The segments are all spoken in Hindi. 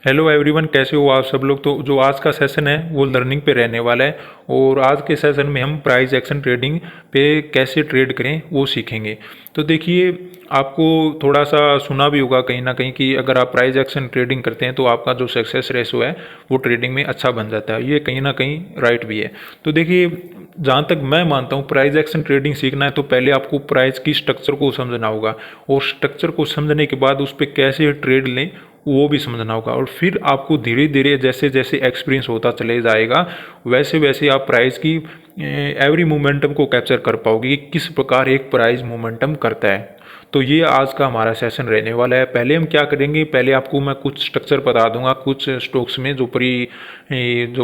हेलो एवरीवन, कैसे हो आप सब लोग। तो जो आज का सेशन है वो लर्निंग पे रहने वाला है और आज के सेशन में हम प्राइस एक्शन ट्रेडिंग पे कैसे ट्रेड करें वो सीखेंगे। तो देखिए, आपको थोड़ा सा सुना भी होगा कहीं ना कहीं कि अगर आप प्राइस एक्शन ट्रेडिंग करते हैं तो आपका जो सक्सेस रेशो है वो ट्रेडिंग में अच्छा बन जाता है। ये कहीं ना कहीं राइट भी है। तो देखिए, जहाँ तक मैं मानता हूँ प्राइस एक्शन ट्रेडिंग सीखना है तो पहले आपको प्राइस की स्ट्रक्चर को समझना होगा और स्ट्रक्चर को समझने के बाद उस पर कैसे ट्रेड लें वो भी समझना होगा। और फिर आपको धीरे धीरे जैसे जैसे एक्सपीरियंस होता चले जाएगा वैसे वैसे आप प्राइस की एवरी मोमेंटम को कैप्चर कर पाओगे कि किस प्रकार एक प्राइस मोमेंटम करता है। तो ये आज का हमारा सेशन रहने वाला है। पहले हम क्या करेंगे, पहले आपको मैं कुछ स्ट्रक्चर बता दूंगा, कुछ स्टॉक्स में जो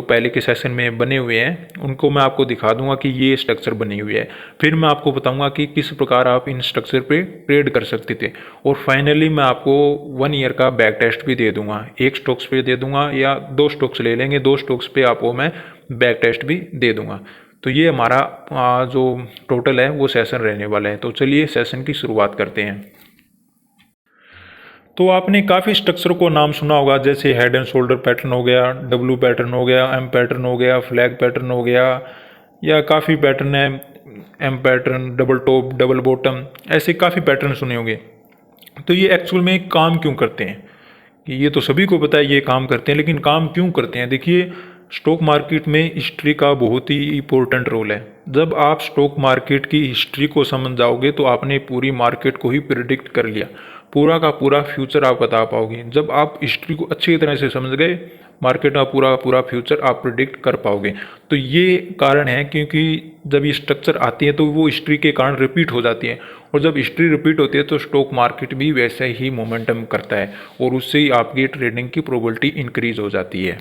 पहले के सेशन में बने हुए हैं उनको मैं आपको दिखा दूंगा कि ये स्ट्रक्चर बनी हुई है। फिर मैं आपको बताऊंगा कि किस प्रकार आप इन स्ट्रक्चर पे ट्रेड कर सकते थे। और फाइनली मैं आपको 1 ईयर का बैक टेस्ट भी दे दूंगा, एक स्टॉक्स पे दे दूंगा या 2 स्टॉक्स ले लेंगे, 2 स्टॉक्स पे आपको मैं बैक टेस्ट भी दे दूंगा। तो ये हमारा जो टोटल है वो सेशन रहने वाला है। तो चलिए सेशन की शुरुआत करते हैं। तो आपने काफ़ी स्ट्रक्चर को नाम सुना होगा, जैसे हेड एंड शोल्डर पैटर्न हो गया, डब्लू पैटर्न हो गया, एम पैटर्न हो गया, फ्लैग पैटर्न हो गया, या काफ़ी पैटर्न है, M pattern, double top, double bottom, ऐसे काफ़ी पैटर्न सुने होंगे। तो ये एक्चुअल में काम क्यों करते हैं, कि ये तो सभी को पता है ये काम करते हैं, लेकिन काम क्यों करते हैं। देखिए, स्टॉक मार्केट में हिस्ट्री का बहुत ही इम्पोर्टेंट रोल है। जब आप स्टॉक मार्केट की हिस्ट्री को समझ जाओगे तो आपने पूरी मार्केट को ही प्रिडिक्ट कर लिया, पूरा का पूरा फ्यूचर आप बता पाओगे। जब आप हिस्ट्री को अच्छी तरह से समझ गए, मार्केट का पूरा पूरा फ्यूचर आप प्रिडिक्ट कर पाओगे। तो ये कारण है, क्योंकि जब ये स्ट्रक्चर आती है तो वो हिस्ट्री के कारण रिपीट हो जाती है, और जब हिस्ट्री रिपीट होती है तो स्टॉक मार्केट भी वैसे ही मोमेंटम करता है और उससे ही आपकी ट्रेडिंग की प्रोबेबिलिटी इंक्रीज हो जाती है।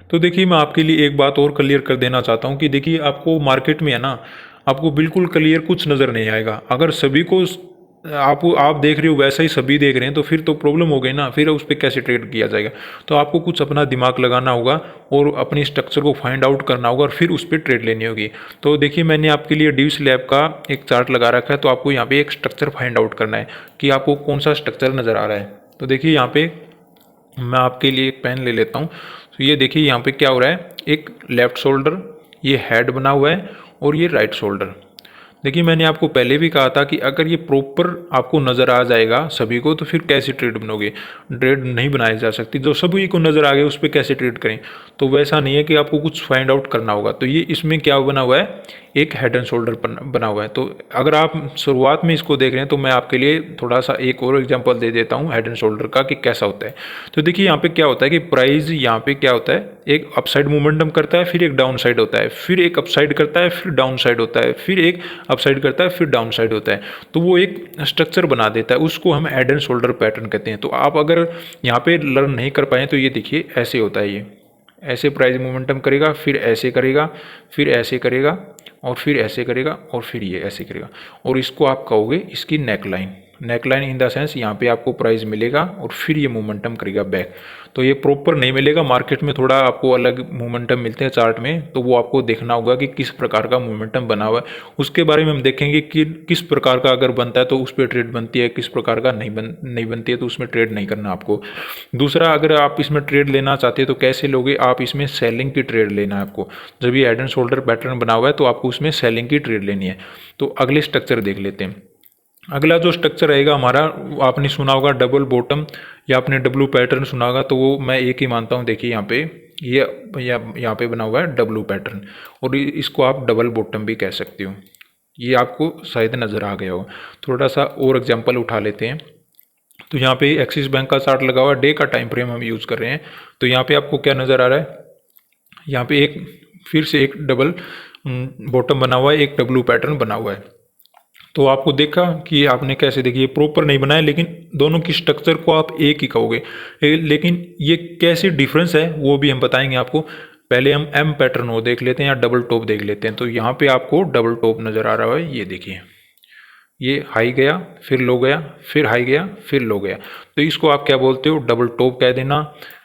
तो देखिए, मैं आपके लिए एक बात और क्लियर कर देना चाहता हूँ कि देखिए, आपको मार्केट में है ना, आपको बिल्कुल क्लियर कुछ नज़र नहीं आएगा। अगर सभी को आप देख रहे हो वैसा ही सभी देख रहे हैं तो फिर तो प्रॉब्लम हो गई ना, फिर उस पर कैसे ट्रेड किया जाएगा। तो आपको कुछ अपना दिमाग लगाना होगा और अपनी स्ट्रक्चर को फाइंड आउट करना होगा और फिर उस पर ट्रेड लेनी होगी। तो देखिए, मैंने आपके लिए ड्यूस लैब का एक चार्ट लगा रखा है, तो आपको यहाँ पे एक स्ट्रक्चर फाइंड आउट करना है कि आपको कौन सा स्ट्रक्चर नज़र आ रहा है। तो देखिए, यहाँ पे मैं आपके लिए एक पेन ले लेता हूँ। तो ये देखिए, यहाँ पे क्या हो रहा है, एक लेफ्ट शोल्डर, ये हेड बना हुआ है, और ये राइट शोल्डर। देखिए, मैंने आपको पहले भी कहा था कि अगर ये प्रॉपर आपको नज़र आ जाएगा सभी को तो फिर कैसे ट्रेड बनोगे। ट्रेड नहीं बनाई जा सकती, जो सभी को नज़र आ गया उस पर कैसे ट्रेड करें। तो वैसा नहीं है कि आपको कुछ फाइंड आउट करना होगा। तो ये इसमें क्या बना हुआ है, एक हेड एंड शोल्डर बना हुआ है। तो अगर आप शुरुआत में इसको देख रहे हैं तो मैं आपके लिए थोड़ा सा एक और एग्जांपल दे देता हूँ हेड एंड शोल्डर का कि कैसा होता है। तो देखिए, यहाँ पे क्या होता है कि प्राइस यहाँ पे क्या होता है, एक अपसाइड मोमेंटम करता है, फिर एक डाउन साइड होता है, फिर एक अपसाइड करता है, फिर डाउन साइड होता है, फिर एक अपसाइड करता है, फिर डाउन साइड होता है। तो वो एक स्ट्रक्चर बना देता है, उसको हम हेड एंड शोल्डर पैटर्न कहते हैं। तो आप अगर यहाँ पे लर्न नहीं कर पाए तो ये देखिए ऐसे होता है, ये ऐसे प्राइस मोमेंटम करेगा, फिर ऐसे करेगा, फिर ऐसे करेगा, और फिर ऐसे करेगा, और फिर ये ऐसे करेगा, और इसको आप कहोगे इसकी neckline. Neckline in the sense यहाँ पे आपको प्राइस मिलेगा और फिर ये मोमेंटम करेगा बैक। तो ये प्रॉपर नहीं मिलेगा, मार्केट में थोड़ा आपको अलग मोमेंटम मिलते हैं चार्ट में, तो वो आपको देखना होगा कि किस प्रकार का मोमेंटम बना हुआ है। उसके बारे में हम देखेंगे कि किस प्रकार का अगर बनता है तो उस पर ट्रेड बनती है, किस प्रकार का नहीं बनती है तो उसमें ट्रेड नहीं करना आपको। दूसरा, अगर आप इसमें ट्रेड लेना चाहते हैं तो कैसे लोगे, आप इसमें सेलिंग की ट्रेड लेना है आपको। जब ये हेड एंड शोल्डर पैटर्न बना हुआ है तो आपको उसमें सेलिंग की ट्रेड लेनी है। तो अगले स्ट्रक्चर देख लेते हैं। अगला जो स्ट्रक्चर रहेगा हमारा, आपने सुना होगा डबल बॉटम, या आपने डब्लू पैटर्न सुना होगा, तो वो मैं एक ही मानता हूँ। देखिए, यहाँ पे ये यहाँ पे बना हुआ है डब्लू पैटर्न, और इसको आप डबल बॉटम भी कह सकते हो। ये आपको शायद नज़र आ गया हो। थोड़ा सा और एग्जांपल उठा लेते हैं। तो यहाँ पे एक्सिस बैंक का चार्ट लगा हुआ है, डे का टाइम फ्रेम हम यूज़ कर रहे हैं। तो यहाँ पे आपको क्या नज़र आ रहा है, यहाँ पे एक फिर से एक डबल बॉटम बना हुआ है, एक डब्लू पैटर्न बना हुआ है। तो आपको देखा कि आपने कैसे, देखिए प्रॉपर नहीं बनाया, लेकिन दोनों की स्ट्रक्चर को आप एक ही कहोगे। लेकिन ये कैसे डिफरेंस है वो भी हम बताएंगे आपको। पहले हम एम पैटर्न हो देख लेते हैं या डबल टॉप देख लेते हैं। तो यहाँ पे आपको डबल टॉप नज़र आ रहा है, ये देखिए, ये हाई गया, फिर लो गया, फिर हाई गया, फिर लो गया। तो इसको आप क्या बोलते हो, डबल टॉप कह देना,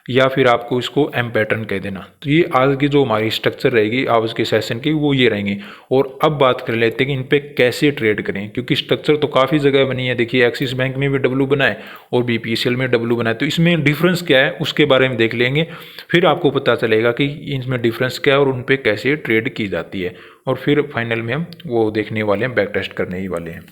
या फिर आपको इसको एम पैटर्न कह देना। तो ये आज की जो हमारी स्ट्रक्चर रहेगी आज के सेशन की वो ये रहेंगे। और अब बात कर लेते हैं कि इन पे कैसे ट्रेड करें, क्योंकि स्ट्रक्चर तो काफ़ी जगह बनी है। देखिए एक्सिस बैंक में भी डब्ल्यू बना है और बीपीसीएल में डब्ल्यू बना है, तो इसमें डिफरेंस क्या है उसके बारे में देख लेंगे। फिर आपको पता चलेगा कि इसमें डिफरेंस क्या है और उन पे कैसे ट्रेड की जाती है। और फिर फाइनल में हम वो देखने वाले हैं, बैक टेस्ट करने ही वाले हैं।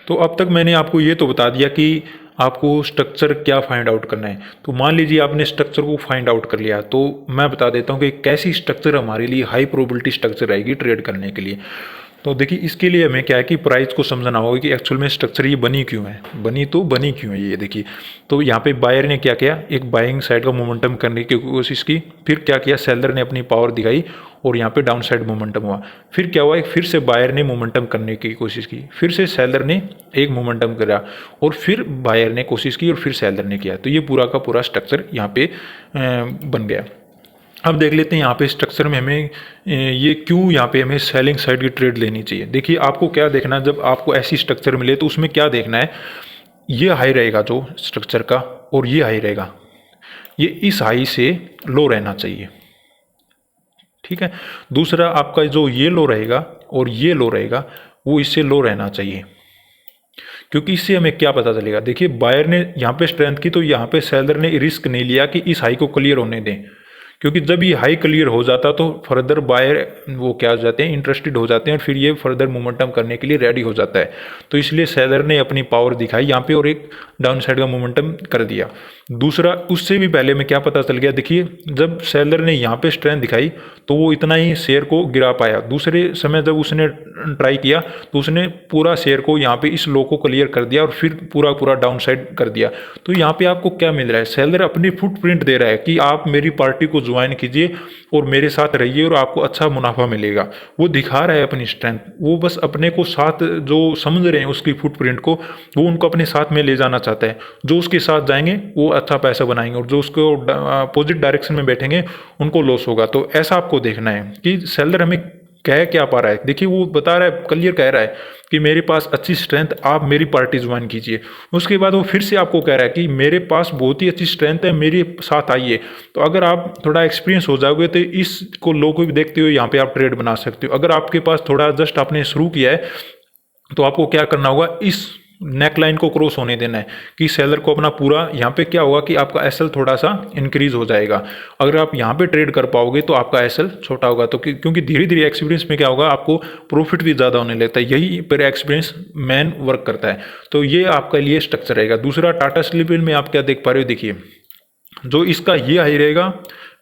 तो अब तक मैंने आपको ये तो बता दिया कि आपको स्ट्रक्चर क्या फाइंड आउट करना है। तो मान लीजिए आपने स्ट्रक्चर को फाइंड आउट कर लिया, तो मैं बता देता हूँ कि कैसी स्ट्रक्चर हमारे लिए हाई प्रोबेबिलिटी स्ट्रक्चर रहेगी ट्रेड करने के लिए। तो देखिए इसके लिए हमें क्या है कि प्राइस को समझना होगा कि एक्चुअल में स्ट्रक्चर ये बनी क्यों है, बनी क्यों है ये देखिए। तो यहाँ पे बायर ने क्या किया, एक बाइंग साइड का मोमेंटम करने की कोशिश की, फिर क्या किया सेलर ने अपनी पावर दिखाई और यहाँ पे डाउन साइड मोमेंटम हुआ। फिर क्या हुआ, फिर से बायर ने मोमेंटम करने की कोशिश की, फिर से सेलर ने एक मोमेंटम करा और फिर बायर ने कोशिश की और फिर सेलर ने किया। तो ये पूरा का पूरा स्ट्रक्चर यहाँ पे बन गया। अब देख लेते हैं यहाँ पे स्ट्रक्चर में हमें ये क्यों यहाँ पे हमें सेलिंग साइड की ट्रेड लेनी चाहिए। देखिए आपको क्या देखना है, जब आपको ऐसी स्ट्रक्चर मिले तो उसमें क्या देखना है, ये हाई रहेगा जो स्ट्रक्चर का और ये हाई रहेगा, ये इस हाई से लो रहना चाहिए, ठीक है। दूसरा आपका जो ये लो रहेगा और ये लो रहेगा वो इससे लो रहना चाहिए, क्योंकि इससे हमें क्या पता चलेगा। देखिए बायर ने यहाँ पे स्ट्रेंथ की तो यहाँ पे सेलर ने रिस्क नहीं लिया कि इस हाई को क्लियर होने दें, क्योंकि जब ये हाई क्लियर हो जाता तो फर्दर बायर वो क्या हो जाते हैं, इंटरेस्टेड हो जाते हैं और फिर ये फर्दर मोमेंटम करने के लिए रेडी हो जाता है। तो इसलिए सेलर ने अपनी पावर दिखाई यहाँ पे और एक डाउन साइड का मोमेंटम कर दिया। दूसरा उससे भी पहले में क्या पता चल गया, देखिए जब सेलर ने यहाँ पे स्ट्रेंथ दिखाई तो वो इतना ही शेयर को गिरा पाया। दूसरे समय जब उसने ट्राई किया तो उसने पूरा शेयर को यहाँ पे इस लो को क्लियर कर दिया और फिर पूरा डाउन साइड कर दिया। तो यहाँ पे आपको क्या मिल रहा है, सेलर अपनी फुटप्रिंट दे रहा है कि आप मेरी पार्टी को ज्वाइन कीजिए और मेरे साथ रहिए और आपको अच्छा मुनाफा मिलेगा। वो दिखा रहा है अपनी स्ट्रेंथ, वो बस अपने को साथ जो समझ रहे हैं उसकी फुटप्रिंट को, वो उनको अपने साथ में ले जाना चाहता है। जो उसके साथ जाएंगे वो अच्छा पैसा बनाएंगे और जो उसको अपोजिट डायरेक्शन में बैठेंगे उनको लॉस होगा। तो ऐसा आपको देखना है कि सेलर हमें कह क्या पा रहा है। देखिए वो बता रहा है, क्लियर कह रहा है कि मेरे पास अच्छी स्ट्रेंथ, आप मेरी पार्टी ज्वाइन कीजिए। उसके बाद वो फिर से आपको कह रहा है कि मेरे पास बहुत ही अच्छी स्ट्रेंथ है, मेरे साथ आइए। तो अगर आप थोड़ा एक्सपीरियंस हो जाओगे तो इसको लो को भी देखते हुए यहाँ पे आप ट्रेड बना सकते हो। अगर आपके पास थोड़ा जस्ट आपने शुरू किया है तो आपको क्या करना होगा, इस नेक लाइन को क्रॉस होने देना है कि सेलर को अपना पूरा, यहाँ पे क्या होगा कि आपका एसएल थोड़ा सा इंक्रीज हो जाएगा। अगर आप यहाँ पे ट्रेड कर पाओगे तो आपका एसएल छोटा होगा। तो क्योंकि धीरे धीरे एक्सपीरियंस में क्या होगा, आपको प्रॉफिट भी ज़्यादा होने लगता है। यही पर एक्सपीरियंस मैन वर्क करता है। तो ये आपका लिए स्ट्रक्चर रहेगा। दूसरा टाटा स्लिपिन में आप क्या देख पा रहे हो, देखिए जो इसका ये हाई रहेगा,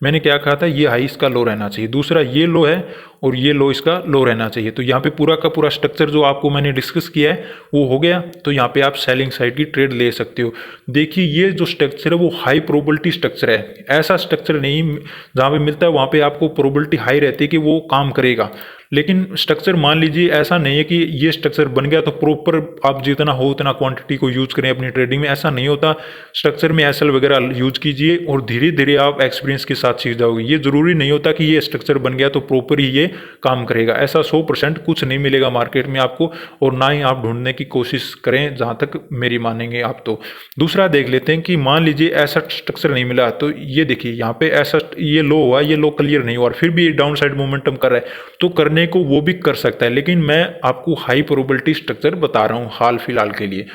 मैंने क्या कहा था, ये हाई इसका लो रहना चाहिए। दूसरा ये लो है और ये लो इसका लो रहना चाहिए। तो यहाँ पे पूरा का पूरा स्ट्रक्चर जो आपको मैंने डिस्कस किया है वो हो गया। तो यहाँ पे आप सेलिंग साइड की ट्रेड ले सकते हो। देखिए ये जो स्ट्रक्चर है वो हाई प्रोबेबिलिटी स्ट्रक्चर है। ऐसा स्ट्रक्चर नहीं जहाँ पे मिलता है वहाँ पे आपको प्रोबेबिलिटी हाई रहती है कि वो काम करेगा। लेकिन स्ट्रक्चर मान लीजिए ऐसा नहीं है कि ये स्ट्रक्चर बन गया तो प्रॉपर आप जितना हो उतना क्वांटिटी को यूज करें अपनी ट्रेडिंग में, ऐसा नहीं होता। स्ट्रक्चर में एसएल वगैरह यूज कीजिए और धीरे धीरे आप एक्सपीरियंस के साथ सीख जाओगे। ये जरूरी नहीं होता कि ये स्ट्रक्चर बन गया तो प्रॉपर ही ये काम करेगा। ऐसा 100% कुछ नहीं मिलेगा मार्केट में आपको, और ना ही आप ढूंढने की कोशिश करें जहाँ तक मेरी मानेंगे आप। तो दूसरा देख लेते हैं कि मान लीजिए ऐसा स्ट्रक्चर नहीं मिला तो ये देखिए यहाँ पे ऐसा ये लो हुआ, ये लो क्लियर नहीं हुआ और फिर भी डाउन साइड मोमेंटम कर रहा है, तो करने को वो भी कर सकता है। लेकिन मैं आपको हाई प्रोबेबिलिटी स्ट्रक्चर बता रहा हूँ हाल फिलहाल के लिए।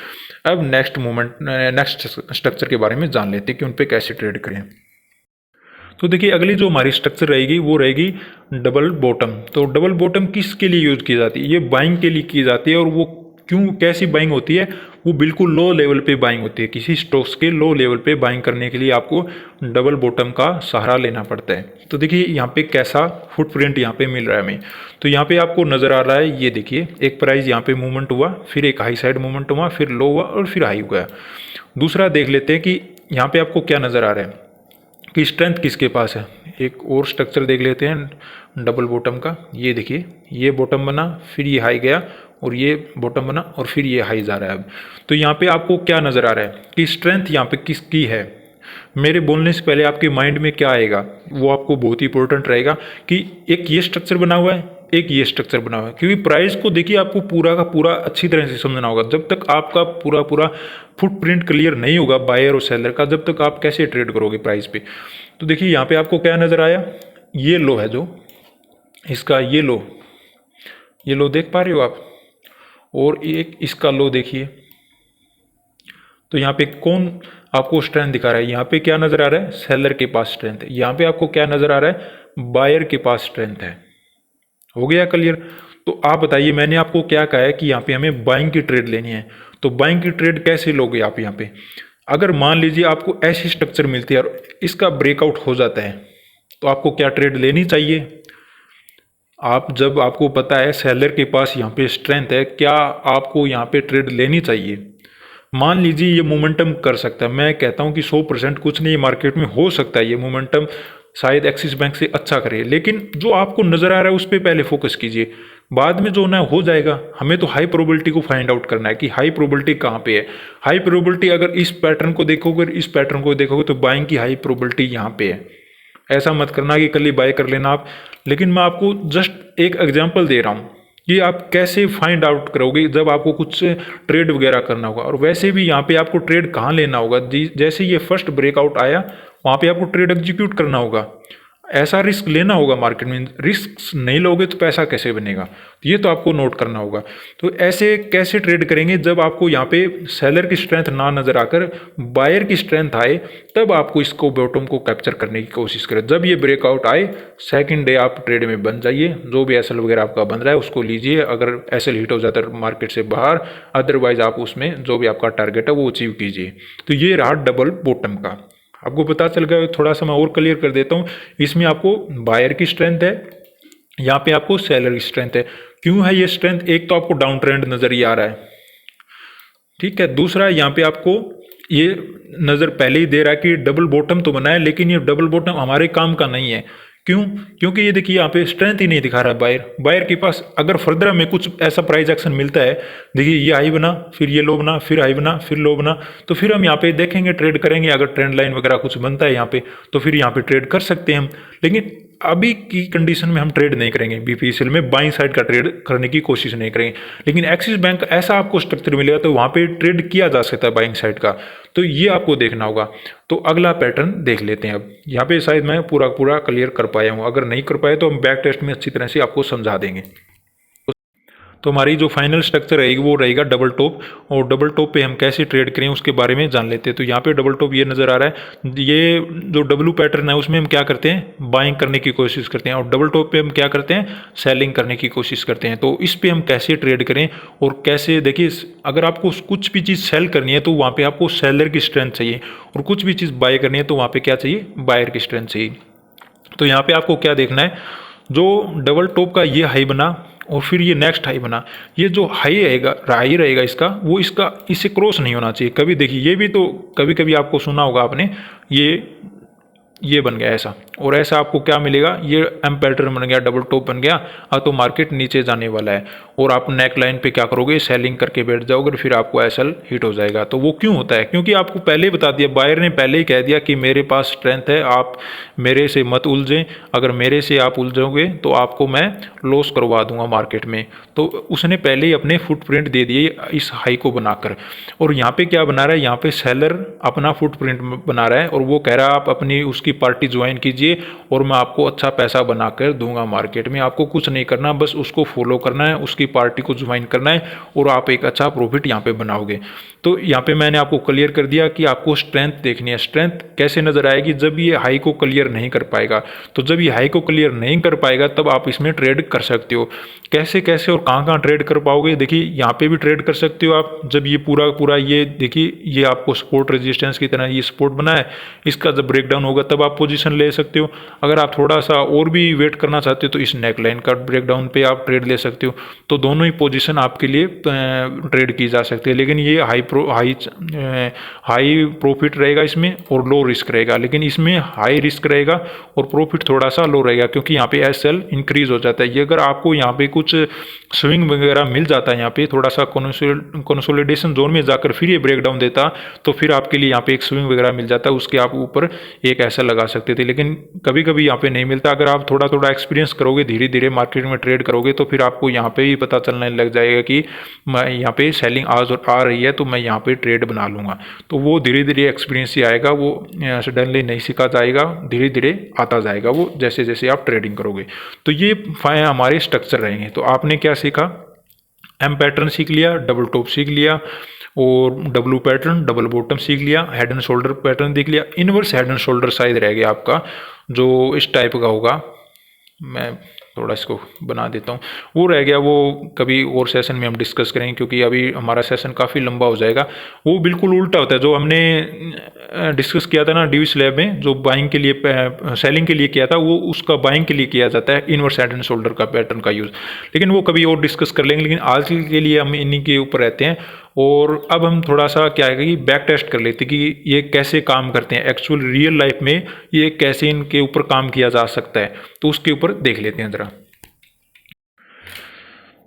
अब नेक्स्ट स्ट्रक्चर के बारे में जान लेते हैं कि उन पे कैसे ट्रेड करें। तो देखिए अगली जो हमारी स्ट्रक्चर रहेगी वो रहेगी डबल बॉटम। तो डबल बॉटम किसके लिए यूज की जाती है, ये बाइंग के लिए की जाती है। और वो क्यों, कैसी बाइंग होती है, वो बिल्कुल लो लेवल पे बाइंग होती है। किसी स्टॉक्स के लो लेवल पे बाइंग करने के लिए आपको डबल बॉटम का सहारा लेना पड़ता है। तो देखिए यहाँ पे कैसा फुटप्रिंट यहाँ पे मिल रहा है हमें। तो यहाँ पे आपको नज़र आ रहा है, ये देखिए एक प्राइस यहाँ पे मूवमेंट हुआ, फिर एक हाई साइड मूवमेंट हुआ, फिर लो हुआ और फिर हाई हुआ। दूसरा देख लेते हैं कि यहाँ पे आपको क्या नज़र आ रहा है कि स्ट्रेंथ किसके पास है। एक और स्ट्रक्चर देख लेते हैं डबल बॉटम का। ये देखिए ये बॉटम बना, फिर ये हाई गया और ये बॉटम बना और फिर ये हाई जा रहा है अब। तो यहाँ पे आपको क्या नज़र आ रहा है कि स्ट्रेंथ यहाँ पे किसकी है। मेरे बोलने से पहले आपके माइंड में क्या आएगा वो आपको बहुत ही इंपॉर्टेंट रहेगा कि एक ये स्ट्रक्चर बना हुआ है, एक ये स्ट्रक्चर बना हुआ है। क्योंकि प्राइस को देखिए आपको पूरा का पूरा अच्छी तरह से समझना होगा। जब तक आपका पूरा पूरा फुटप्रिंट क्लियर नहीं होगा बायर और सेलर का, जब तक आप कैसे ट्रेड करोगे प्राइस पे। तो देखिए यहाँ पे आपको क्या नज़र आया, ये लो है जो इसका, ये लो देख पा रहे हो आप, और एक इसका लो देखिए। तो यहाँ पे कौन आपको स्ट्रेंथ दिखा रहा है, यहाँ पे क्या नज़र आ रहा है, सेलर के पास स्ट्रेंथ है। यहाँ पे आपको क्या नज़र आ रहा है, बायर के पास स्ट्रेंथ है। हो गया क्लियर। तो आप बताइए, मैंने आपको क्या कहा है कि यहाँ पे हमें बाइंग की ट्रेड लेनी है। तो बाइंग की ट्रेड कैसे लोगे आप यहाँ पे, अगर मान लीजिए आपको ऐसी स्ट्रक्चर मिलती है और इसका ब्रेकआउट हो जाता है, तो आपको क्या ट्रेड लेनी चाहिए। आप जब आपको पता है सेलर के पास यहाँ पे स्ट्रेंथ है, क्या आपको यहाँ पे ट्रेड लेनी चाहिए। मान लीजिए ये मोमेंटम कर सकता है, मैं कहता हूँ कि 100% कुछ नहीं मार्केट में हो सकता है, ये मोमेंटम शायद एक्सिस बैंक से अच्छा करे, लेकिन जो आपको नज़र आ रहा है उस पर पहले फोकस कीजिए, बाद में जो ना हो जाएगा। हमें तो हाई प्रोबेबिलिटी को फाइंड आउट करना है कि हाई प्रोबेबिलिटी कहाँ पे है। हाई प्रोबेबिलिटी अगर इस पैटर्न को देखोगे, इस पैटर्न को देखोगे, तो बाइंग की हाई प्रोबेबिलिटी यहाँ पे है। ऐसा मत करना कि कल ही बाय कर लेना आप। लेकिन मैं आपको जस्ट एक एग्जांपल दे रहा हूँ कि आप कैसे फाइंड आउट करोगे जब आपको कुछ ट्रेड वगैरह करना होगा। और वैसे भी यहाँ पे आपको ट्रेड कहाँ लेना होगा, जैसे ये फर्स्ट ब्रेकआउट आया वहाँ पे आपको ट्रेड एग्जीक्यूट करना होगा। ऐसा रिस्क लेना होगा मार्केट में, रिस्क नहीं लोगे तो पैसा कैसे बनेगा, ये तो आपको नोट करना होगा। तो ऐसे कैसे ट्रेड करेंगे, जब आपको यहाँ पे सेलर की स्ट्रेंथ ना नज़र आकर बायर की स्ट्रेंथ आए, तब आपको इसको बॉटम को कैप्चर करने की कोशिश करें। जब ये ब्रेकआउट आए, सेकंड डे आप ट्रेड में बन जाइए, जो भी एसएल वगैरह आपका बन रहा है उसको लीजिए। अगर एसएल हिट हो जाता है मार्केट से बाहर, अदरवाइज आप उसमें जो भी आपका टारगेट है वो अचीव कीजिए। तो ये रहा डबल बॉटम का, आपको पता चल गया। थोड़ा सा मैं और क्लियर कर देता हूँ, इसमें आपको बायर की स्ट्रेंथ है, यहाँ पे आपको सेलर की स्ट्रेंथ है। क्यों है ये स्ट्रेंथ, एक तो आपको डाउन ट्रेंड नजर ही आ रहा है, ठीक है। दूसरा यहाँ पे आपको ये नज़र पहले ही दे रहा है कि डबल बॉटम तो बना है, लेकिन ये डबल बॉटम हमारे काम का नहीं है। क्यों, क्योंकि ये देखिए यहाँ पे स्ट्रेंथ ही नहीं दिखा रहा है बायर के पास। अगर फर्दर हमें कुछ ऐसा प्राइस एक्शन मिलता है, देखिए ये हाई बना, फिर ये लो बना, फिर हाई बना, फिर लो बना, तो फिर हम यहाँ पे देखेंगे, ट्रेड करेंगे। अगर ट्रेंड लाइन वगैरह कुछ बनता है यहाँ पे, तो फिर यहाँ पे ट्रेड कर सकते हैं हम। लेकिन अभी की कंडीशन में हम ट्रेड नहीं करेंगे, बीपीसीएल में बाइंग साइड का ट्रेड करने की कोशिश नहीं करेंगे। लेकिन एक्सिस बैंक ऐसा आपको स्ट्रक्चर मिलेगा तो वहाँ पे ट्रेड किया जा सकता है बाइंग साइड का, तो ये आपको देखना होगा। तो अगला पैटर्न देख लेते हैं। अब यहाँ पे शायद मैं पूरा क्लियर कर पाया हूँ, अगर नहीं कर पाया तो हम बैक टेस्ट में अच्छी तरह से आपको समझा देंगे। तो हमारी जो फाइनल स्ट्रक्चर रहेगी वो रहेगा डबल टॉप, और डबल टॉप पे हम कैसे ट्रेड करें उसके बारे में जान लेते हैं। तो यहाँ पे डबल टॉप ये नज़र आ रहा है, ये जो डब्लू पैटर्न है उसमें हम क्या करते हैं, बाइंग करने की कोशिश करते हैं, और डबल टॉप पे हम क्या करते हैं, सेलिंग करने की कोशिश करते हैं। तो इस पर हम कैसे ट्रेड करें और कैसे, देखिए अगर आपको कुछ भी चीज़ सेल करनी है तो वहाँ पर आपको सेलर की स्ट्रेंथ चाहिए, और कुछ भी चीज़ बाय करनी है तो वहाँ पर क्या चाहिए, बायर की स्ट्रेंथ चाहिए। तो यहाँ पर आपको क्या देखना है, जो डबल टॉप का ये हाई बना और फिर ये नेक्स्ट हाई बना, ये जो हाई रहेगा इसका, वो इससे क्रॉस नहीं होना चाहिए कभी। देखिए ये भी तो कभी कभी आपको सुना होगा आपने, ये बन गया ऐसा, और ऐसा आपको क्या मिलेगा, ये एम पैटर्न बन गया, डबल टॉप बन गया, तो मार्केट नीचे जाने वाला है, और आप नेक लाइन पे क्या करोगे, सेलिंग करके बैठ जाओगे, फिर आपको एसएल हिट हो जाएगा। तो वो क्यों होता है, क्योंकि आपको पहले ही बता दिया, बायर ने पहले ही कह दिया कि मेरे पास स्ट्रेंथ है, आप मेरे से मत उलझें, अगर मेरे से आप उलझोगे तो आपको मैं लॉस करवा दूंगा मार्केट में। तो उसने पहले ही अपने फुटप्रिंट दे दिए इस हाई को बनाकर। और यहाँ पे क्या बना रहा है, यहाँ पे सेलर अपना फुटप्रिंट बना रहा है, और वो कह रहा है आप अपनी उसकी पार्टी ज्वाइन कीजिए और मैं आपको अच्छा पैसा बनाकर दूंगा मार्केट में। आपको कुछ नहीं करना, बस उसको फॉलो करना है, उसकी पार्टी को ज्वाइन करना है, और आप एक अच्छा प्रॉफिट यहाँ पे बनाओगे। तो यहाँ पे मैंने आपको क्लियर कर दिया कि आपको स्ट्रेंथ देखनी है। स्ट्रेंथ कैसे नजर आएगी, जब ये हाई को क्लियर नहीं कर पाएगा। तो जब ये हाई को क्लियर नहीं कर पाएगा तब आप इसमें ट्रेड कर सकते हो। कैसे कैसे और कहाँ ट्रेड कर पाओगे, देखिए यहाँ पे भी ट्रेड कर सकते हो आप। जब ये पूरा ये देखिए, ये आपको सपोर्ट रेजिस्टेंस की तरह ये सपोर्ट बना है, इसका जब ब्रेकडाउन होगा तब आप पोजीशन ले सकते हो। अगर आप थोड़ा सा और भी वेट करना चाहते हो तो इस नेक लाइन का ब्रेकडाउन पे आप ट्रेड ले सकते हो। तो दोनों ही पोजीशन आपके लिए ट्रेड की जा सकती है। लेकिन ये हाई प्रॉफिट रहेगा इसमें और लो रिस्क रहेगा, लेकिन इसमें हाई रिस्क रहेगा और प्रॉफिट थोड़ा सा लो रहेगा, क्योंकि यहाँ पे एसएल इंक्रीज हो जाता है। ये अगर आपको यहाँ पे कुछ स्विंग वगैरह मिल जाता है, यहाँ पे थोड़ा सा कंसोलिडेशन जोन में जाकर फिर ये ब्रेकडाउन देता, तो फिर आपके लिए यहाँ पे एक स्विंग वगैरह मिल जाता है, उसके आप ऊपर एक ऐसा लगा सकते थे। लेकिन कभी कभी यहाँ पे नहीं मिलता। अगर आप थोड़ा थोड़ा एक्सपीरियंस करोगे, धीरे धीरे मार्केट में ट्रेड करोगे, तो फिर आपको यहाँ पे ही पता चलने लग जाएगा कि मैं यहाँ पे सेलिंग आज आ रही है तो मैं यहाँ पे ट्रेड बना लूँगा। तो वो धीरे धीरे एक्सपीरियंस ही आएगा, वो सडनली नहीं सीखा जाएगा, धीरे धीरे आता जाएगा वो जैसे जैसे आप ट्रेडिंग करोगे। तो ये हमारे स्ट्रक्चर रहेंगे। तो आपने क्या सीखा, एम पैटर्न सीख लिया, डबल टॉप सीख लिया, और डब्लू पैटर्न, डबल बॉटम सीख लिया, हेड एंड शोल्डर पैटर्न देख लिया। इनवर्स हेड एंड शोल्डर शायद रह गया आपका, जो इस टाइप का होगा, मैं थोड़ा इसको बना देता हूँ, वो रह गया। वो कभी और सेशन में हम डिस्कस करेंगे, क्योंकि अभी हमारा सेशन काफ़ी लंबा हो जाएगा। वो बिल्कुल उल्टा होता है जो हमने डिस्कस किया था ना डीवी लैब में, जो बाइंग के लिए सेलिंग के लिए किया था, वो उसका बाइंग के लिए किया जाता है इनवर्स हेड एंड शोल्डर का पैटर्न का यूज़। लेकिन वो कभी और डिस्कस कर लेंगे, लेकिन आज के लिए हम इन्हीं के ऊपर रहते हैं। और अब हम थोड़ा सा क्या है कि बैक टेस्ट कर लेते हैं कि ये कैसे काम करते हैं एक्चुअल रियल लाइफ में, ये कैसे इनके ऊपर काम किया जा सकता है, तो उसके ऊपर देख लेते हैं ज़रा।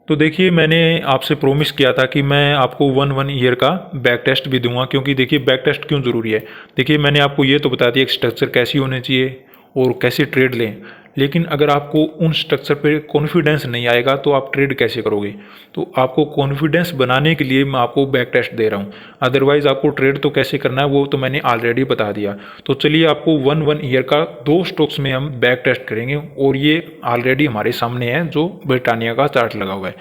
तो देखिए, मैंने आपसे प्रॉमिस किया था कि मैं आपको 1 ईयर का बैक टेस्ट भी दूंगा, क्योंकि देखिए बैक टेस्ट क्यों ज़रूरी है। देखिए, मैंने आपको ये तो बता दिया कि स्ट्रक्चर कैसी होनी चाहिए और कैसे ट्रेड लें, लेकिन अगर आपको उन स्ट्रक्चर पे कॉन्फिडेंस नहीं आएगा तो आप ट्रेड कैसे करोगे। तो आपको कॉन्फिडेंस बनाने के लिए मैं आपको बैक टेस्ट दे रहा हूँ, अदरवाइज़ आपको ट्रेड तो कैसे करना है वो तो मैंने ऑलरेडी बता दिया। तो चलिए, आपको 1 ईयर का 2 स्टॉक्स में हम बैक टेस्ट करेंगे, और ये ऑलरेडी हमारे सामने है जो ब्रिटानिया का चार्ट लगा हुआ है।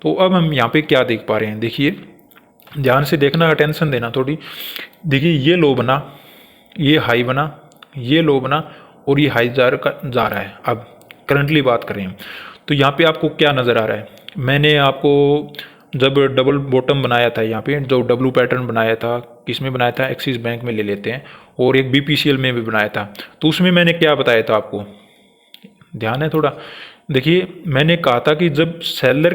तो अब हम यहाँ पे क्या देख पा रहे हैं, देखिए ध्यान से देखना, अटेंशन देना थोड़ी। देखिए, ये लो बना, ये हाई बना, ये लो बना, और ये हाई जा रहा है। अब करंटली बात करें तो यहाँ पे आपको क्या नज़र आ रहा है। मैंने आपको जब डबल बॉटम बनाया था, यहाँ पे जो डब्लू पैटर्न बनाया था, किस में बनाया था, एक्सिस बैंक में ले लेते हैं, और एक बीपीसीएल में भी बनाया था। तो उसमें मैंने क्या बताया था आपको, ध्यान है थोड़ा। देखिए, मैंने कहा था कि जब सेलर,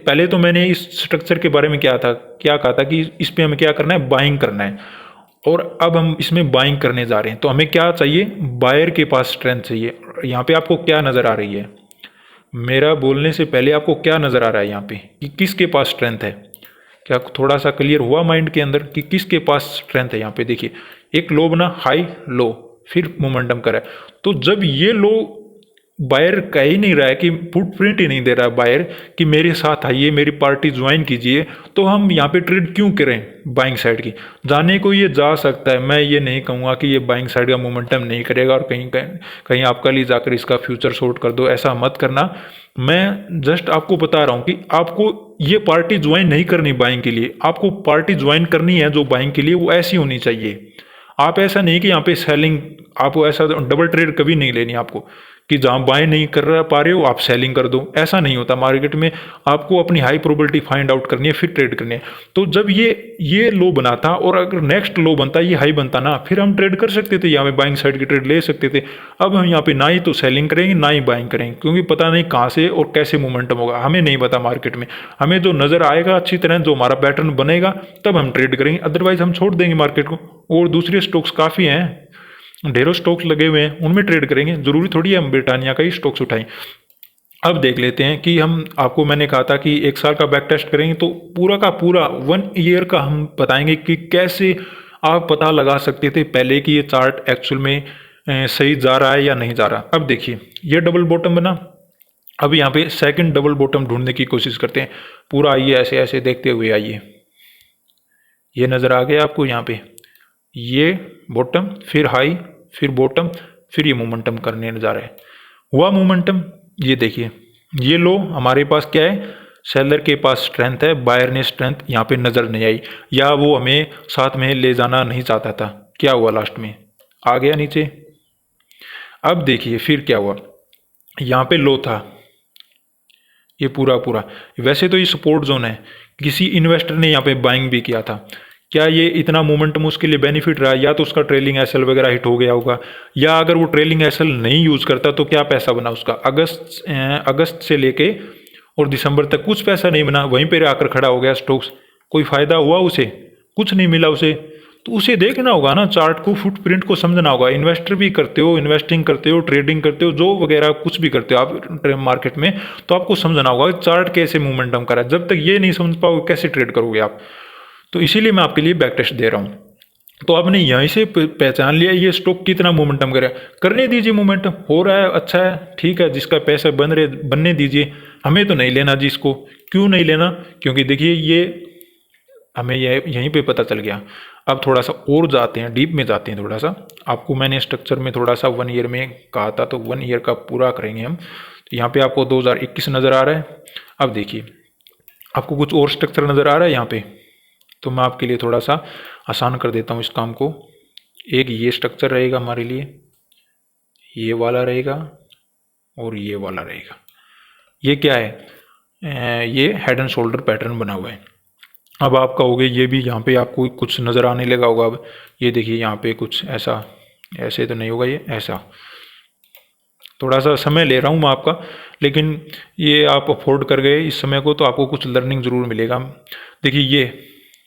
पहले तो मैंने इस स्ट्रक्चर के बारे में क्या कहा था कि इस पर हमें क्या करना है, बाइंग करना है। और अब हम इसमें बाइंग करने जा रहे हैं, तो हमें क्या चाहिए, बायर के पास स्ट्रेंथ चाहिए। यहाँ पे आपको क्या नज़र आ रही है, मेरा बोलने से पहले आपको क्या नज़र आ रहा है यहाँ पे कि किसके पास स्ट्रेंथ है। क्या थोड़ा सा क्लियर हुआ माइंड के अंदर कि किसके पास स्ट्रेंथ है। यहाँ पे देखिए, एक लो बना, हाई लो, फिर मोमेंटम करा। तो जब ये लो, बायर कह ही नहीं रहा है कि फुटप्रिंट ही नहीं दे रहा है बायर कि मेरे साथ आइए, मेरी पार्टी ज्वाइन कीजिए, तो हम यहाँ पे ट्रेड क्यों करें बाइंग साइड की। जाने को ये जा सकता है, मैं ये नहीं कहूँगा कि ये बाइंग साइड का मोमेंटम नहीं करेगा और कहीं आप कल ही जाकर इसका फ्यूचर शॉर्ट कर दो, ऐसा मत करना। मैं जस्ट आपको बता रहा हूँ कि आपको ये पार्टी ज्वाइन नहीं करनी बाइंग के लिए, आपको पार्टी ज्वाइन करनी है जो बाइंग के लिए, वो ऐसी होनी चाहिए। आप ऐसा नहीं कि यहाँ पे सेलिंग, आपको ऐसा डबल ट्रेड कभी नहीं लेनी आपको कि जहाँ बाय नहीं कर पा रहे हो आप सेलिंग कर दो, ऐसा नहीं होता मार्केट में। आपको अपनी हाई प्रोबेबिलिटी फाइंड आउट करनी है, फिर ट्रेड करनी है। तो जब ये लो बना था और अगर नेक्स्ट लो बनता, ये हाई बनता ना, फिर हम ट्रेड कर सकते थे, यहाँ पे बाइंग साइड की ट्रेड ले सकते थे। अब हम यहाँ पे ना ही तो सेलिंग करेंगे ना ही बाइंग करेंगे, क्योंकि पता नहीं कहाँ से और कैसे मोमेंटम होगा, हमें नहीं पता मार्केट में। हमें जो नज़र आएगा अच्छी तरह, जो हमारा पैटर्न बनेगा, तब हम ट्रेड करेंगे, अदरवाइज हम छोड़ देंगे मार्केट को। और दूसरे स्टॉक्स काफ़ी हैं, ढेरों स्टॉक्स लगे हुए हैं, उनमें ट्रेड करेंगे, जरूरी थोड़ी है हम ब्रिटानिया का ही स्टॉक्स उठाएं। अब देख लेते हैं कि हम, आपको मैंने कहा था कि 1 साल का बैक टेस्ट करेंगे, तो पूरा का पूरा 1 ईयर का हम बताएंगे कि कैसे आप पता लगा सकते थे पहले कि ये चार्ट एक्चुअल में सही जा रहा है या नहीं जा रहा। अब देखिए, ये डबल बॉटम बना, अब यहाँ पे सेकंड डबल बॉटम ढूंढने की कोशिश करते हैं। पूरा आइए, ऐसे ऐसे देखते हुए आइए, ये नज़र आ गया आपको, यहाँ पे ये बॉटम, फिर हाई, फिर बॉटम, फिर ये मोमेंटम करने जा रहा है। हुआ मोमेंटम, ये देखिए, ये लो हमारे पास क्या है, सेलर के पास स्ट्रेंथ है, बायर ने स्ट्रेंथ यहाँ पे नज़र नहीं आई, या वो हमें साथ में ले जाना नहीं चाहता था। क्या हुआ, लास्ट में आ गया नीचे। अब देखिए फिर क्या हुआ, यहाँ पे लो था ये पूरा, वैसे तो ये सपोर्ट जोन है, किसी इन्वेस्टर ने यहाँ पे बाइंग भी किया था। क्या ये इतना मोमेंटम उसके लिए बेनिफिट रहा, या तो उसका ट्रेलिंग एसएल वगैरह हिट हो गया होगा, या अगर वो ट्रेलिंग एसएल नहीं यूज़ करता तो क्या पैसा बना उसका। अगस्त से लेके और दिसंबर तक कुछ पैसा नहीं बना, वहीं पर आकर खड़ा हो गया स्टॉक्स। कोई फ़ायदा हुआ उसे, कुछ नहीं मिला उसे। तो उसे देखना होगा ना, चार्ट को, फुटप्रिंट को समझना होगा। इन्वेस्टर भी करते हो, इन्वेस्टिंग करते हो, ट्रेडिंग करते हो, जो वगैरह कुछ भी करते हो आप मार्केट में, तो आपको समझना होगा चार्ट कैसे मोमेंटम कर रहा है। जब तक ये नहीं समझ पाओगे कैसे ट्रेड करोगे आप। तो इसीलिए मैं आपके लिए बैक टेस्ट दे रहा हूँ। तो आपने यहीं से पहचान लिया ये स्टॉक कितना मोमेंटम करे, करने दीजिए, मोमेंटम हो रहा है, अच्छा है, ठीक है, जिसका पैसा बनने दीजिए, हमें तो नहीं लेना जी इसको। क्यों नहीं लेना? क्योंकि देखिए ये हमें यहीं पे पता चल गया। अब थोड़ा सा और जाते हैं, डीप में जाते हैं थोड़ा सा। आपको मैंने स्ट्रक्चर में थोड़ा सा 1 ईयर में कहा था, तो 1 ईयर का पूरा करेंगे हम। तो यहाँ पे आपको 2021 नज़र आ रहा है। अब देखिए आपको कुछ और स्ट्रक्चर नज़र आ रहा है यहाँ पे, तो मैं आपके लिए थोड़ा सा आसान कर देता हूँ इस काम को। एक ये स्ट्रक्चर रहेगा हमारे लिए, ये वाला रहेगा और ये वाला रहेगा। ये क्या है? ये हेड एंड शोल्डर पैटर्न बना हुआ है। अब आप कहोगे ये भी यहाँ पे आपको कुछ नज़र आने लगा होगा। अब ये देखिए यहाँ पे कुछ ऐसा, ऐसे तो नहीं होगा, ये ऐसा, थोड़ा सा समय ले रहा हूँ मैं आपका, लेकिन ये आप अफोर्ड कर गए इस समय को, तो आपको कुछ लर्निंग ज़रूर मिलेगा। देखिए ये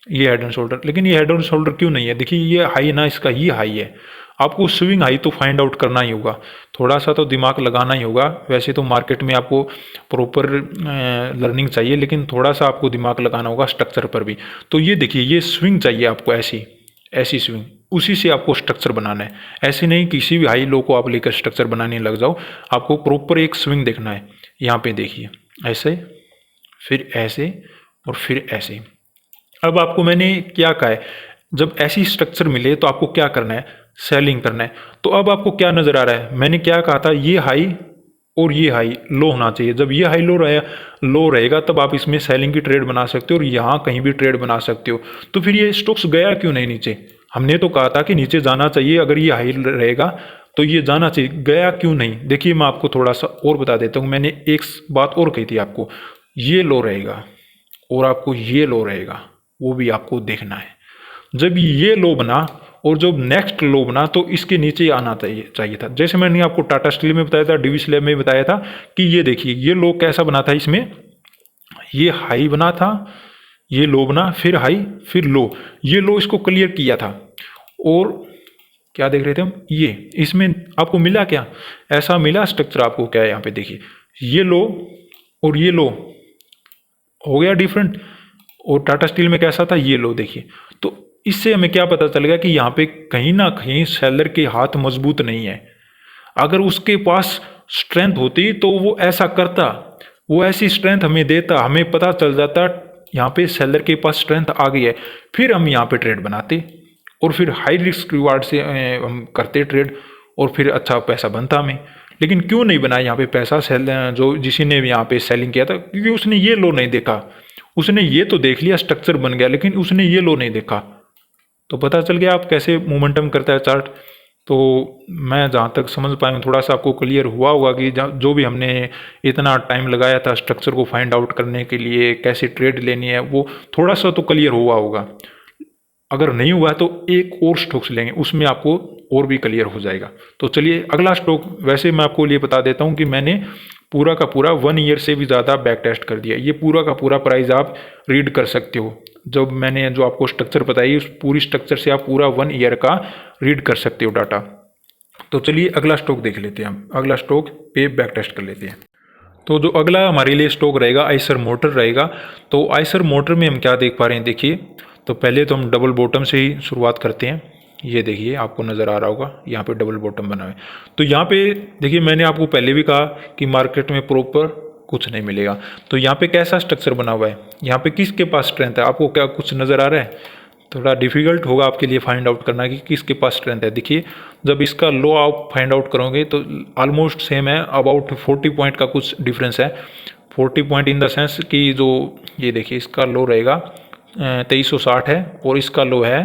हेड एंड शोल्डर, लेकिन ये हेड एंड शोल्डर क्यों नहीं है? देखिए ये हाई है ना, इसका ये हाई है। आपको स्विंग हाई तो फाइंड आउट करना ही होगा, थोड़ा सा तो दिमाग लगाना ही होगा। वैसे तो मार्केट में आपको प्रॉपर लर्निंग चाहिए, लेकिन थोड़ा सा आपको दिमाग लगाना होगा स्ट्रक्चर पर भी। तो ये देखिए ये स्विंग चाहिए आपको, ऐसी स्विंग, उसी से आपको स्ट्रक्चर बनाना है। ऐसे नहीं किसी भी हाई लो को आप लेकर स्ट्रक्चर बनाने लग जाओ, आपको प्रॉपर एक स्विंग देखना है। यहाँ पे देखिए ऐसे, फिर ऐसे और फिर ऐसे। अब आपको मैंने क्या कहा है, जब ऐसी स्ट्रक्चर मिले तो आपको क्या करना है? सेलिंग करना है। तो अब आपको क्या नज़र आ रहा है? मैंने क्या कहा था, ये हाई और ये हाई लो होना चाहिए। जब ये हाई लो रहेगा तब आप इसमें सेलिंग की ट्रेड बना सकते हो और यहाँ कहीं भी ट्रेड बना सकते हो। तो फिर ये स्टॉक्स गया क्यों नहीं नीचे? हमने तो कहा था कि नीचे जाना चाहिए, अगर ये हाई रहेगा तो ये जाना चाहिए, गया क्यों नहीं? देखिए मैं आपको थोड़ा सा और बता देता हूँ। मैंने एक बात और कही थी आपको, ये लो रहेगा और आपको ये लो रहेगा, वो भी आपको देखना है। जब ये लो बना और जब नेक्स्ट लो बना तो इसके नीचे आना चाहिए था। जैसे मैंने आपको टाटा स्टील में बताया था, डीवी स्लैब में बताया था कि ये देखिए ये लो कैसा बना था, इसमें ये हाई बना था, ये लो बना, फिर हाई, फिर लो, ये लो इसको क्लियर किया था। और क्या देख रहे थे हम, ये इसमें आपको मिला क्या? ऐसा मिला स्ट्रक्चर आपको। क्या है यहाँ पे देखिए, ये लो और ये लो हो गया डिफरेंट। और टाटा स्टील में कैसा था, ये लो देखिए। तो इससे हमें क्या पता चल गया कि यहाँ पे कहीं ना कहीं सेलर के हाथ मजबूत नहीं है। अगर उसके पास स्ट्रेंथ होती तो वो ऐसा करता, वो ऐसी स्ट्रेंथ हमें देता, हमें पता चल जाता यहाँ पे सेलर के पास स्ट्रेंथ आ गई है, फिर हम यहाँ पे ट्रेड बनाते और फिर हाई रिस्क रिवार्ड से हम करते ट्रेड और फिर अच्छा पैसा बनता हमें। लेकिन क्यों नहीं बनाया यहाँ पे पैसा जो जिसी ने यहाँ पे सेलिंग किया था? क्योंकि उसने ये लो नहीं देखा। उसने ये तो देख लिया स्ट्रक्चर बन गया, लेकिन उसने ये लो नहीं देखा। तो पता चल गया आप कैसे मोमेंटम करता है चार्ट। तो मैं जहाँ तक समझ पाया हूँ, थोड़ा सा आपको क्लियर हुआ होगा कि जो भी हमने इतना टाइम लगाया था स्ट्रक्चर को फाइंड आउट करने के लिए, कैसे ट्रेड लेनी है, वो थोड़ा सा तो क्लियर हुआ होगा। अगर नहीं हुआ तो एक और स्टॉक्स लेंगे, उसमें आपको और भी क्लियर हो जाएगा। तो चलिए अगला स्टॉक, वैसे मैं आपको ये बता देता हूँ कि मैंने पूरा का पूरा 1 ईयर से भी ज़्यादा बैक टेस्ट कर दिया। ये पूरा का पूरा प्राइस आप रीड कर सकते हो। जब मैंने जो आपको स्ट्रक्चर बताई, उस पूरी स्ट्रक्चर से आप पूरा 1 ईयर का रीड कर सकते हो डाटा। तो चलिए अगला स्टॉक देख लेते हैं हम, अगला स्टॉक पे बैक टेस्ट कर लेते हैं। तो जो अगला हमारे लिए स्टॉक रहेगा आइसर मोटर रहेगा। तो आइसर मोटर में हम क्या देख पा रहे हैं, देखिए तो पहले तो हम डबल बॉटम से ही शुरुआत करते हैं। ये देखिए आपको नज़र आ रहा होगा, यहाँ पे डबल बॉटम बना है। तो यहाँ पे देखिए मैंने आपको पहले भी कहा कि मार्केट में प्रॉपर कुछ नहीं मिलेगा। तो यहाँ पे कैसा स्ट्रक्चर बना हुआ है, यहाँ पे किसके पास स्ट्रेंथ है, आपको क्या कुछ नज़र आ रहा है? थोड़ा डिफिकल्ट होगा आपके लिए फाइंड आउट करना कि किसके पास स्ट्रेंथ है। देखिए जब इसका लो आप फाइंड आउट करोगे तो ऑलमोस्ट सेम है, अबाउट 40 पॉइंट का कुछ डिफरेंस है। 40 पॉइंट इन द सेंस कि जो ये देखिए इसका लो रहेगा 2360 है और इसका लो है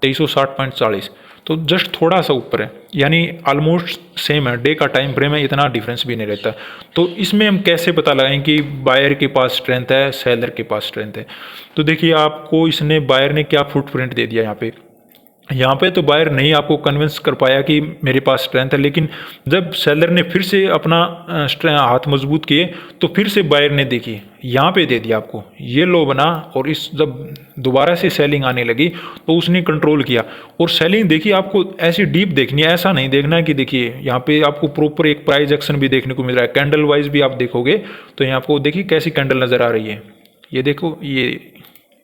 2360.40, तो जस्ट थोड़ा सा ऊपर है, यानी ऑलमोस्ट सेम है। डे का टाइम फ्रेम है, इतना डिफरेंस भी नहीं रहता। तो इसमें हम कैसे पता लगाएं कि बायर के पास स्ट्रेंथ है, सेलर के पास स्ट्रेंथ है? तो देखिए आपको इसने, बायर ने क्या फुटप्रिंट दे दिया यहाँ पे तो बायर नहीं आपको कन्विंस कर पाया कि मेरे पास स्ट्रेंथ है, लेकिन जब सेलर ने फिर से अपना हाथ मजबूत किए तो फिर से बायर ने देखिए यहाँ पे दे दिया आपको, ये लो बना और इस जब दोबारा से सेलिंग आने लगी तो उसने कंट्रोल किया। और सेलिंग देखिए आपको ऐसी डीप देखनी है, ऐसा नहीं देखना है कि देखिए यहाँ पे आपको प्रॉपर एक प्राइस एक्शन भी देखने को मिल रहा है। कैंडल वाइज भी आप देखोगे तो यहाँ आपको देखिए कैसी कैंडल नज़र आ रही है। ये देखो ये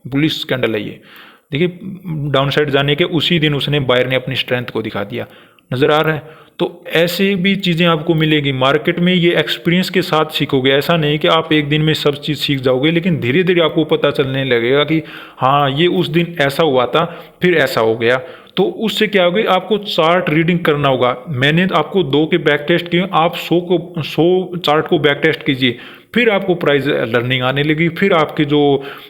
बुलिश कैंडल है, ये देखिए डाउन साइड जाने के उसी दिन उसने बायर ने अपनी स्ट्रेंथ को दिखा दिया, नज़र आ रहा है। तो ऐसे भी चीज़ें आपको मिलेगी मार्केट में, ये एक्सपीरियंस के साथ सीखोगे। ऐसा नहीं कि आप एक दिन में सब चीज़ सीख जाओगे, लेकिन धीरे धीरे आपको पता चलने लगेगा कि हाँ ये उस दिन ऐसा हुआ था, फिर ऐसा हो गया। तो उससे क्या होगा, आपको चार्ट रीडिंग करना होगा। मैंने आपको 2 के बैक टेस्ट किए, आप 100 चार्ट को बैक टेस्ट कीजिए, फिर आपको प्राइस लर्निंग आने लगी, फिर आपकी जो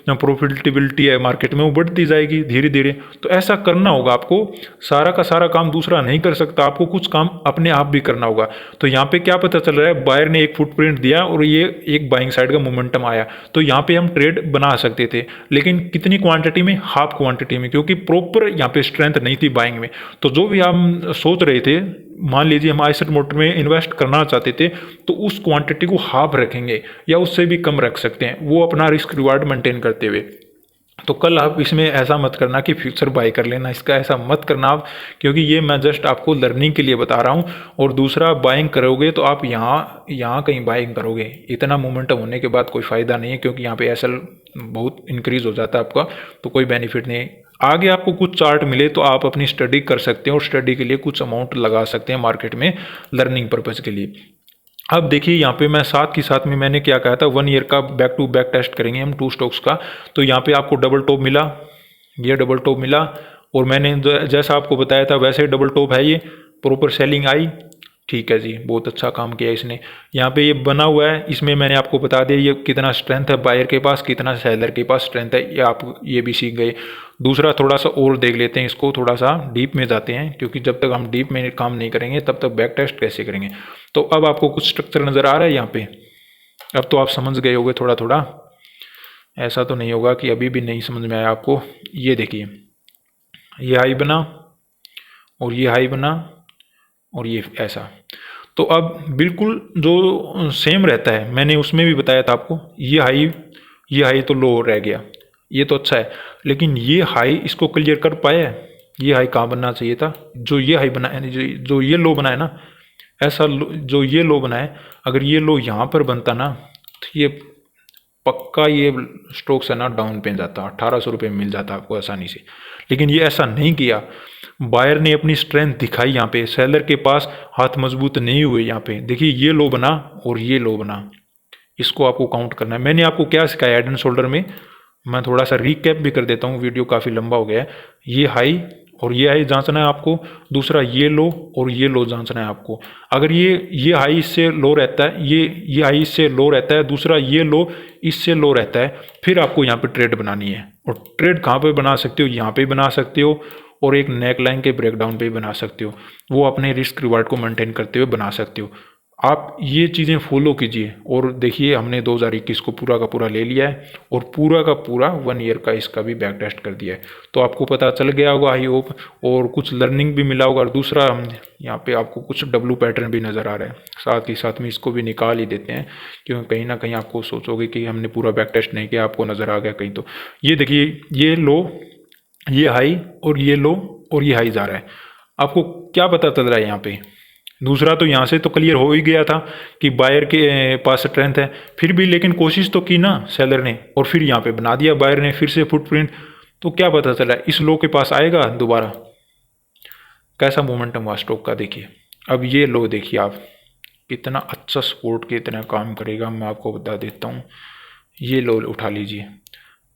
प्रॉफिटेबिलिटी है मार्केट में वो बढ़ती जाएगी धीरे धीरे। तो ऐसा करना होगा आपको, सारा का सारा काम दूसरा नहीं कर सकता, आपको कुछ काम अपने आप भी करना होगा। तो यहाँ पे क्या पता चल रहा है, बायर ने एक फुटप्रिंट दिया और ये एक बाइंग साइड का मोमेंटम आया, तो यहाँ पे हम ट्रेड बना सकते थे, लेकिन कितनी क्वांटिटी में, हाफ क्वांटिटी में, क्योंकि प्रॉपर यहाँ पे स्ट्रेंथ नहीं थी बाइंग में। तो जो भी हम सोच रहे थे, मान लीजिए हम आईसेट मोटर में इन्वेस्ट करना चाहते थे, तो उस क्वांटिटी को हाफ रखेंगे या उससे भी कम रख सकते हैं, वो अपना रिस्क रिवार्ड मेंटेन करते हुए। तो कल आप इसमें ऐसा मत करना कि फ्यूचर बाय कर लेना, इसका ऐसा मत करना आप, क्योंकि ये मैं जस्ट आपको लर्निंग के लिए बता रहा हूँ। और दूसरा, बाइंग करोगे तो आप यहाँ कहीं बाइंग करोगे, इतना मोमेंटम होने के बाद कोई फ़ायदा नहीं है, क्योंकि यहाँ पे एसएल बहुत इंक्रीज हो जाता है आपका, तो कोई बेनिफिट नहीं। आगे आपको कुछ चार्ट मिले तो आप अपनी स्टडी कर सकते हैं और स्टडी के लिए कुछ अमाउंट लगा सकते हैं मार्केट में लर्निंग पर्पज़ के लिए। अब देखिए यहाँ पे मैं साथ ही साथ में मैंने क्या कहा था, 1 ईयर का बैक टू बैक टेस्ट करेंगे हम 2 स्टॉक्स का। तो यहाँ पे आपको डबल टॉप मिला, ये डबल टॉप मिला, और मैंने जैसा आपको बताया था वैसे डबल टॉप है, ये प्रॉपर सेलिंग आई। ठीक है जी, बहुत अच्छा काम किया इसने। यहाँ पे ये बना हुआ है, इसमें मैंने आपको बता दिया ये कितना स्ट्रेंथ है बायर के पास, कितना सेलर के पास स्ट्रेंथ है, ये आप ये भी सीख गए। दूसरा, थोड़ा सा और देख लेते हैं इसको, थोड़ा सा डीप में जाते हैं, क्योंकि जब तक हम डीप में काम नहीं करेंगे तब तक बैक टेस्ट कैसे करेंगे। तो अब आपको कुछ स्ट्रक्चर नज़र आ रहा है यहाँ पे, अब तो आप समझ गए होंगे थोड़ा थोड़ा, ऐसा तो नहीं होगा कि अभी भी नहीं समझ में आया आपको। ये देखिए, ये हाई बना और ये हाई बना और ये ऐसा, तो अब बिल्कुल जो सेम रहता है, मैंने उसमें भी बताया था आपको, ये हाई तो लो रह गया, ये तो अच्छा है, लेकिन ये हाई इसको क्लियर कर पाया है। ये हाई कहाँ बनना चाहिए था, जो ये हाई बना है, जो ये लो बना है ना, ऐसा जो ये लो बना है, अगर ये लो यहाँ पर बनता ना, तो ये पक्का ये स्टॉक्स है ना डाउन पे जाता, 1800 रुपये में मिल जाता आपको आसानी से। लेकिन ये ऐसा नहीं किया, बायर ने अपनी स्ट्रेंथ दिखाई यहाँ पे, सेलर के पास हाथ मजबूत नहीं हुए। यहाँ पे देखिए ये लो बना और ये लो बना, इसको आपको काउंट करना है। मैंने आपको क्या सिखाया हेड एंड शोल्डर में, मैं थोड़ा सा रिकैप भी कर देता हूँ, वीडियो काफ़ी लंबा हो गया है। ये हाई और ये हाई जांचना है आपको, दूसरा ये लो और ये लो जांचना है आपको। अगर ये हाई इससे लो रहता है, ये हाई इससे लो रहता है, दूसरा ये लो इससे लो रहता है, फिर आपको यहाँ पे ट्रेड बनानी है। और ट्रेड कहाँ पे बना सकते हो, यहाँ पे बना सकते हो, और एक नेक लाइन के ब्रेकडाउन पे भी बना सकते हो, वो अपने रिस्क रिवार्ड को मेंटेन करते हुए बना सकते हो। आप ये चीज़ें फॉलो कीजिए, और देखिए हमने 2021 को पूरा का पूरा ले लिया है, और पूरा का पूरा 1 ईयर का इसका भी बैक टेस्ट कर दिया है। तो आपको पता चल गया होगा आई होप, और कुछ लर्निंग भी मिला होगा। और दूसरा, हम यहाँ पे आपको कुछ डब्लू पैटर्न भी नज़र आ रहा है, साथ ही साथ में इसको भी निकाल ही देते हैं, क्योंकि कहीं ना कहीं आपको सोचोगे कि हमने पूरा बैक टेस्ट नहीं किया, आपको नज़र आ गया कहीं। तो ये देखिए, ये लो, ये हाई, और ये लो और ये हाई जा रहा है, आपको क्या पता चल रहा है यहाँ पे। दूसरा, तो यहाँ से तो क्लियर हो ही गया था कि बायर के पास स्ट्रेंथ है, फिर भी लेकिन कोशिश तो की ना सेलर ने, और फिर यहाँ पे बना दिया बायर ने फिर से फुटप्रिंट। तो क्या पता चला, इस लो के पास आएगा दोबारा, कैसा मोमेंटम हुआ स्टॉक का देखिए। अब ये लो देखिए आप, कितना अच्छा सपोर्ट के इतना काम करेगा, मैं आपको बता देता हूँ। ये लो उठा लीजिए,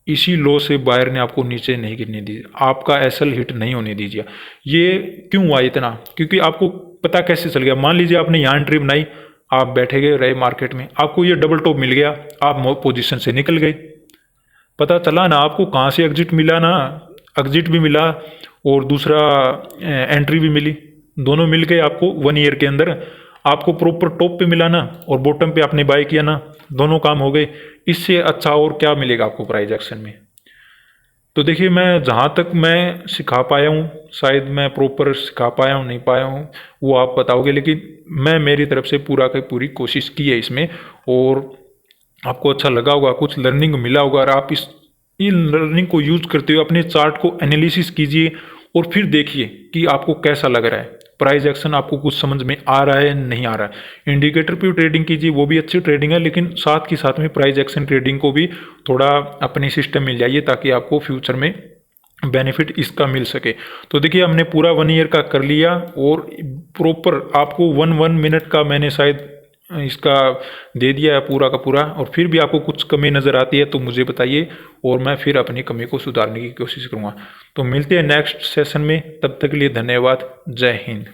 इसी लो से बायर ने आपको नीचे नहीं गिरने दी, आपका एसएल हिट नहीं होने दीजिए। ये क्यों हुआ इतना, क्योंकि आपको पता कैसे चल गया। मान लीजिए आपने यहाँ एंट्री बनाई, आप बैठे गए रहे मार्केट में, आपको ये डबल टॉप मिल गया, आप पोजीशन से निकल गए, पता चला ना आपको कहाँ से एग्जिट मिला ना, एग्जिट भी मिला और दूसरा एंट्री भी मिली, दोनों मिल गए आपको 1 ईयर के अंदर। आपको प्रॉपर टॉप पे मिला ना, और बॉटम पे आपने बाय किया ना, दोनों काम हो गए। इससे अच्छा और क्या मिलेगा आपको प्राइस एक्शन में। तो देखिए, मैं जहाँ तक मैं सिखा पाया हूँ, शायद मैं प्रॉपर सिखा पाया हूँ नहीं पाया हूँ वो आप बताओगे, लेकिन मैं मेरी तरफ से पूरा की पूरी कोशिश की है इसमें, और आपको अच्छा लगा होगा, कुछ लर्निंग मिला होगा। और आप इन लर्निंग को यूज करते हुए अपने चार्ट को एनालिसिस कीजिए, और फिर देखिए कि आपको कैसा लग रहा है, प्राइस एक्शन आपको कुछ समझ में आ रहा है नहीं आ रहा है। इंडिकेटर पे ट्रेडिंग कीजिए, वो भी अच्छी ट्रेडिंग है, लेकिन साथ के साथ में प्राइस एक्शन ट्रेडिंग को भी थोड़ा अपने सिस्टम में लाइए, ताकि आपको फ्यूचर में बेनिफिट इसका मिल सके। तो देखिए हमने पूरा 1 ईयर का कर लिया और प्रॉपर आपको 1 मिनट का मैंने शायद इसका दे दिया है पूरा का पूरा, और फिर भी आपको कुछ कमी नज़र आती है तो मुझे बताइए और मैं फिर अपनी कमी को सुधारने की कोशिश करूँगा। तो मिलते हैं नेक्स्ट सेशन में, तब तक के लिए धन्यवाद। जय हिंद।